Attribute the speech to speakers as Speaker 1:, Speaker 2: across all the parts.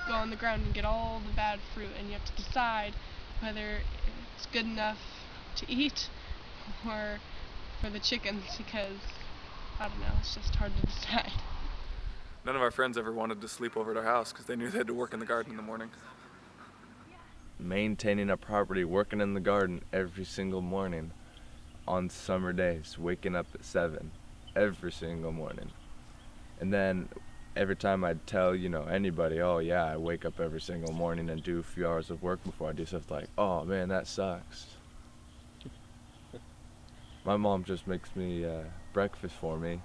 Speaker 1: go in the ground and get all the bad fruit, and you have to decide whether it's good enough to eat or for the chickens, because, I don't know, it's just hard to decide.
Speaker 2: None of our friends ever wanted to sleep over at our house because they knew they had to work in the garden in the morning.
Speaker 3: Maintaining a property, working in the garden every single morning on summer days, waking up at 7 every single morning. And then every time I'd tell, anybody, oh yeah, I wake up every single morning and do a few hours of work before I do stuff, like, oh man, that sucks. My mom just makes me breakfast for me,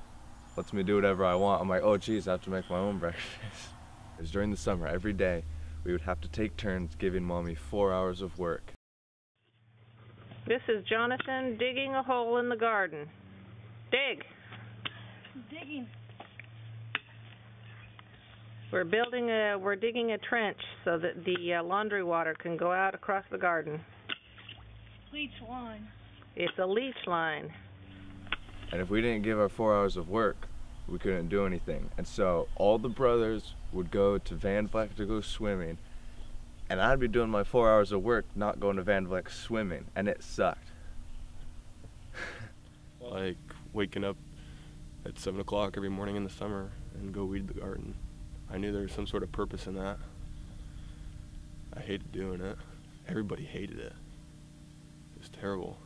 Speaker 3: lets me do whatever I want. I'm like, oh geez, I have to make my own breakfast. It was during the summer, every day, we would have to take turns giving Mommy 4 hours of work.
Speaker 4: This is Jonathan digging a hole in the garden. Dig.
Speaker 5: Digging.
Speaker 4: We're digging a trench so that the laundry water can go out across the garden.
Speaker 5: Leech line.
Speaker 4: It's a leach line.
Speaker 3: And if we didn't give our 4 hours of work, we couldn't do anything. And so all the brothers would go to Van Vleck to go swimming, and I'd be doing my 4 hours of work not going to Van Vleck swimming, and it sucked.
Speaker 6: Like waking up at 7 o'clock every morning in the summer and go weed the garden. I knew there was some sort of purpose in that. I hated doing it. Everybody hated it. It was terrible.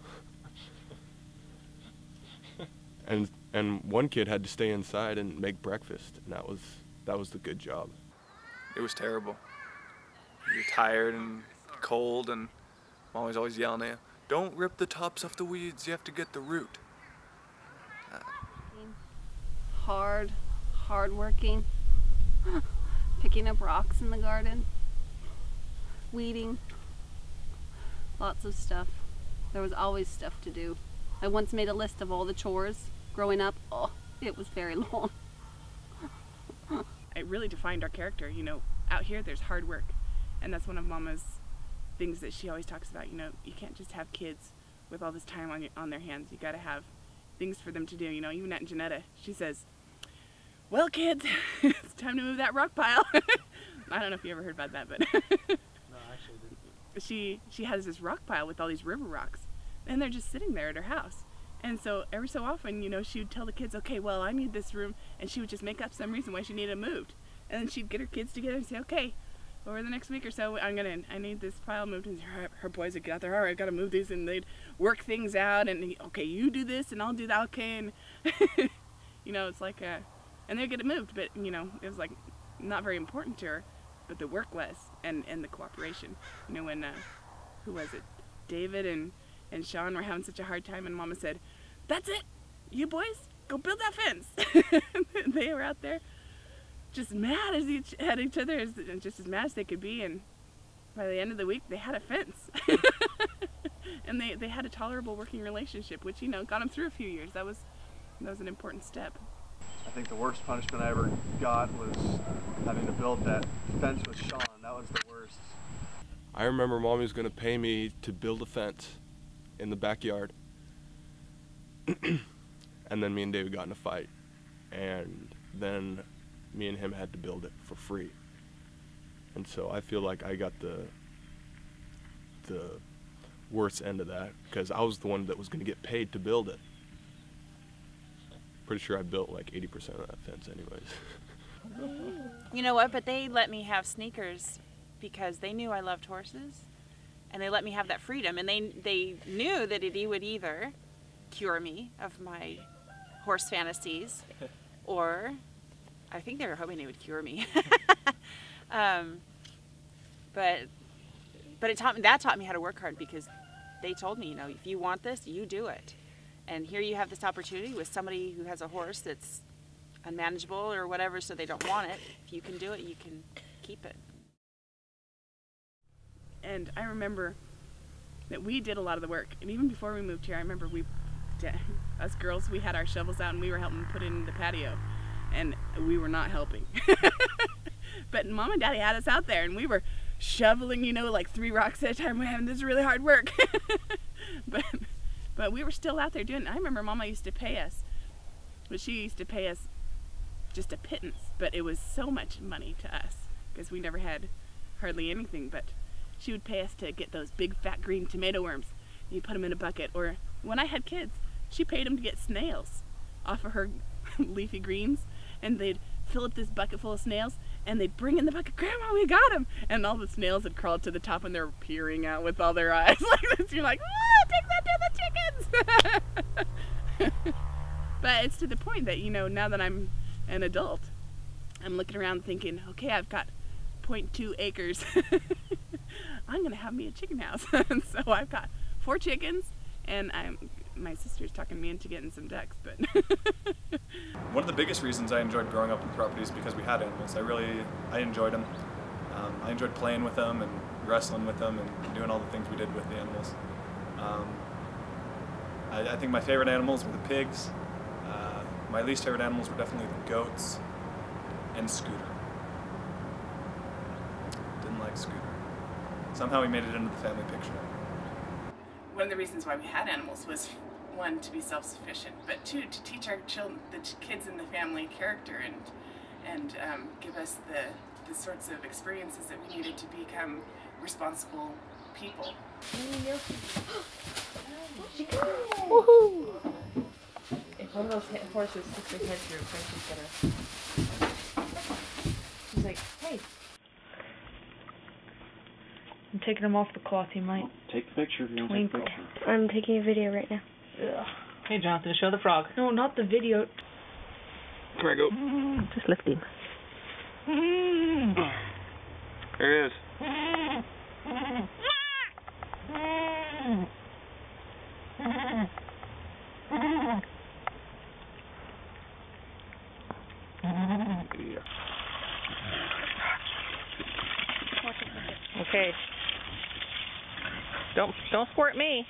Speaker 6: And one kid had to stay inside and make breakfast, and that was the good job.
Speaker 2: It was terrible. You're tired and cold, and Mom was always yelling at you, don't rip the tops off the weeds, you have to get the root.
Speaker 7: Hard working, picking up rocks in the garden, weeding, lots of stuff. There was always stuff to do. I once made a list of all the chores growing up. Oh, it was very long.
Speaker 8: It really defined our character. Out here there's hard work, and that's one of Mama's things that she always talks about. You can't just have kids with all this time on their hands. You got to have things for them to do. Even Aunt Janetta, she says, well kids, it's time to move that rock pile. I don't know if you ever heard about that, but
Speaker 9: no, I actually didn't.
Speaker 8: She has this rock pile with all these river rocks, and they're just sitting there at her house. And so every so often, she would tell the kids, okay, well, I need this room, and she would just make up some reason why she needed it moved. And then she'd get her kids together and say, okay, over the next week or so, I need this pile moved. And her boys would get out there, all right, I've got to move these, and they'd work things out, and okay, you do this, and I'll do that, okay, and it's like, and they'd get it moved, but it was like not very important to her, but the work was, and the cooperation. When who was it? David and Sean were having such a hard time, and Mama said, that's it, you boys, go build that fence. They were out there just mad at each other, just as mad as they could be, and by the end of the week they had a fence. And they had a tolerable working relationship, which got them through a few years. That was an important step.
Speaker 9: I think the worst punishment I ever got was having to build that fence with Sean. That was the worst.
Speaker 6: I remember Mommy was going to pay me to build a fence in the backyard. And then me and David got in a fight. And then me and him had to build it for free. And so I feel like I got the worst end of that, because I was the one that was going to get paid to build it. Pretty sure I built like 80% of that fence anyways.
Speaker 10: You know what, but they let me have sneakers because they knew I loved horses, and they let me have that freedom, and they knew that he would either cure me of my horse fantasies, or I think they were hoping he would cure me. But that taught me how to work hard, because they told me, if you want this, you do it. And here you have this opportunity with somebody who has a horse that's unmanageable or whatever, so they don't want it. If you can do it, you can keep it.
Speaker 8: And I remember that we did a lot of the work. And even before we moved here, I remember us girls, we had our shovels out and we were helping put in the patio. And we were not helping. But Mom and Daddy had us out there, and we were shoveling, like 3 rocks at a time. We're having this really hard work. But we were still out there doing it. I remember Mama used to pay us, but she used to pay us just a pittance, but it was so much money to us, because we never had hardly anything, but she would pay us to get those big fat green tomato worms. You put them in a bucket. Or when I had kids, she paid them to get snails off of her leafy greens, and they'd fill up this bucket full of snails, and they'd bring in the bucket, Grandma, we got them! And all the snails had crawled to the top, and they're peering out with all their eyes like this. You're like, take that to the chickens! But it's to the point that, you know, now that I'm an adult, I'm looking around thinking, okay, I've got 0.2 acres. I'm gonna have me a chicken house. And so I've got 4 chickens, and my sister's talking me into getting some ducks, but
Speaker 2: one of the biggest reasons I enjoyed growing up in property is because we had animals. I enjoyed them. I enjoyed playing with them and wrestling with them and doing all the things we did with the animals. I think my favorite animals were the pigs. My least favorite animals were definitely the goats and Scooter. Didn't like Scooter. Somehow he made it into the family picture.
Speaker 8: one of the reasons why we had animals was, one, to be self-sufficient, but two, to teach our children, the kids in the family, character and give us the sorts of experiences that we needed to become responsible people.
Speaker 4: Woohoo! If one of those horses sticks their head through, Frenchie's gonna... She's like, hey. I'm taking him off the cloth, he might.
Speaker 11: Take the picture if you want to take the picture.
Speaker 12: I'm taking a video right now.
Speaker 4: Ugh.
Speaker 11: Hey Jonathan, show the frog.
Speaker 4: No, not the video.
Speaker 11: There we go.
Speaker 4: Just lift him.
Speaker 11: There he is.
Speaker 4: Okay. Don't squirt me.